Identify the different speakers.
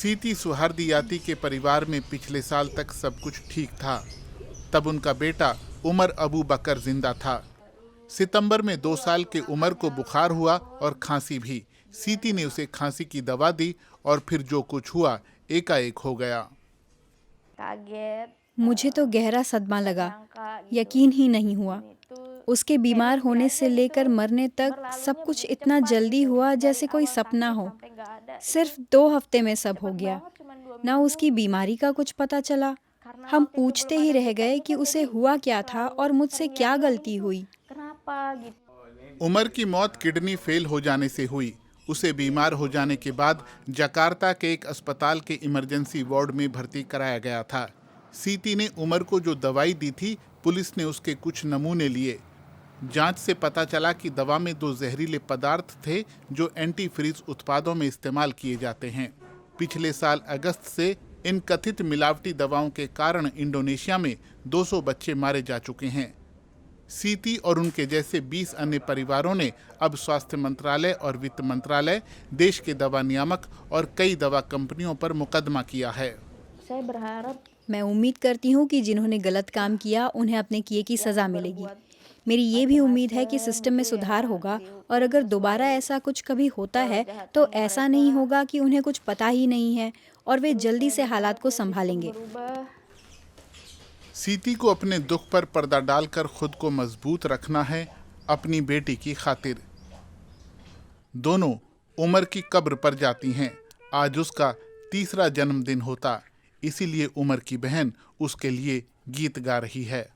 Speaker 1: सीती सुहर्दियाती के परिवार में पिछले साल तक सब कुछ ठीक था। तब उनका बेटा उमर अबू बकर जिंदा था। सितंबर में 2 साल के उमर को बुखार हुआ और खांसी भी। सीती ने उसे खांसी की दवा दी और फिर जो कुछ हुआ एकाएक हो गया।
Speaker 2: मुझे तो गहरा सदमा लगा, यकीन ही नहीं हुआ। उसके बीमार होने से लेकर मरने तक सब कुछ इतना जल्दी हुआ जैसे कोई सपना हो। सिर्फ 2 हफ्ते में सब हो गया। ना उसकी बीमारी का कुछ पता चला। हम पूछते ही रह गए कि उसे हुआ क्या था और मुझसे क्या गलती हुई।
Speaker 1: उमर की मौत किडनी फेल हो जाने से हुई। उसे बीमार हो जाने के बाद जकार्ता के एक अस्पताल के इमरजेंसी वार्ड में भर्ती कराया गया था। सीती ने उमर को जो दवाई दी थी, पुलिस ने उसके कुछ नमूने लिए। जांच से पता चला कि दवा में 2 जहरीले पदार्थ थे जो एंटी फ्रीज उत्पादों में इस्तेमाल किए जाते हैं। पिछले साल अगस्त से इन कथित मिलावटी दवाओं के कारण इंडोनेशिया में 200 बच्चे मारे जा चुके हैं। सीती और उनके जैसे 20 अन्य परिवारों ने अब स्वास्थ्य मंत्रालय और वित्त मंत्रालय, देश के दवा नियामक और कई दवा कंपनियों पर मुकदमा किया है।
Speaker 2: मैं उम्मीद करती हूँ कि जिन्होंने गलत काम किया उन्हें अपने किए की सज़ा मिलेगी। मेरी ये भी उम्मीद है कि सिस्टम में सुधार होगा और अगर दोबारा ऐसा कुछ कभी होता है तो ऐसा नहीं होगा कि उन्हें कुछ पता ही नहीं है और वे जल्दी से हालात को संभालेंगे।
Speaker 1: सीती को अपने दुख पर पर्दा डालकर खुद को मजबूत रखना है, अपनी बेटी की खातिर। दोनों उमर की कब्र पर जाती हैं। आज उसका 3रा जन्मदिन होता, इसीलिए उमर की बहन उसके लिए गीत गा रही है।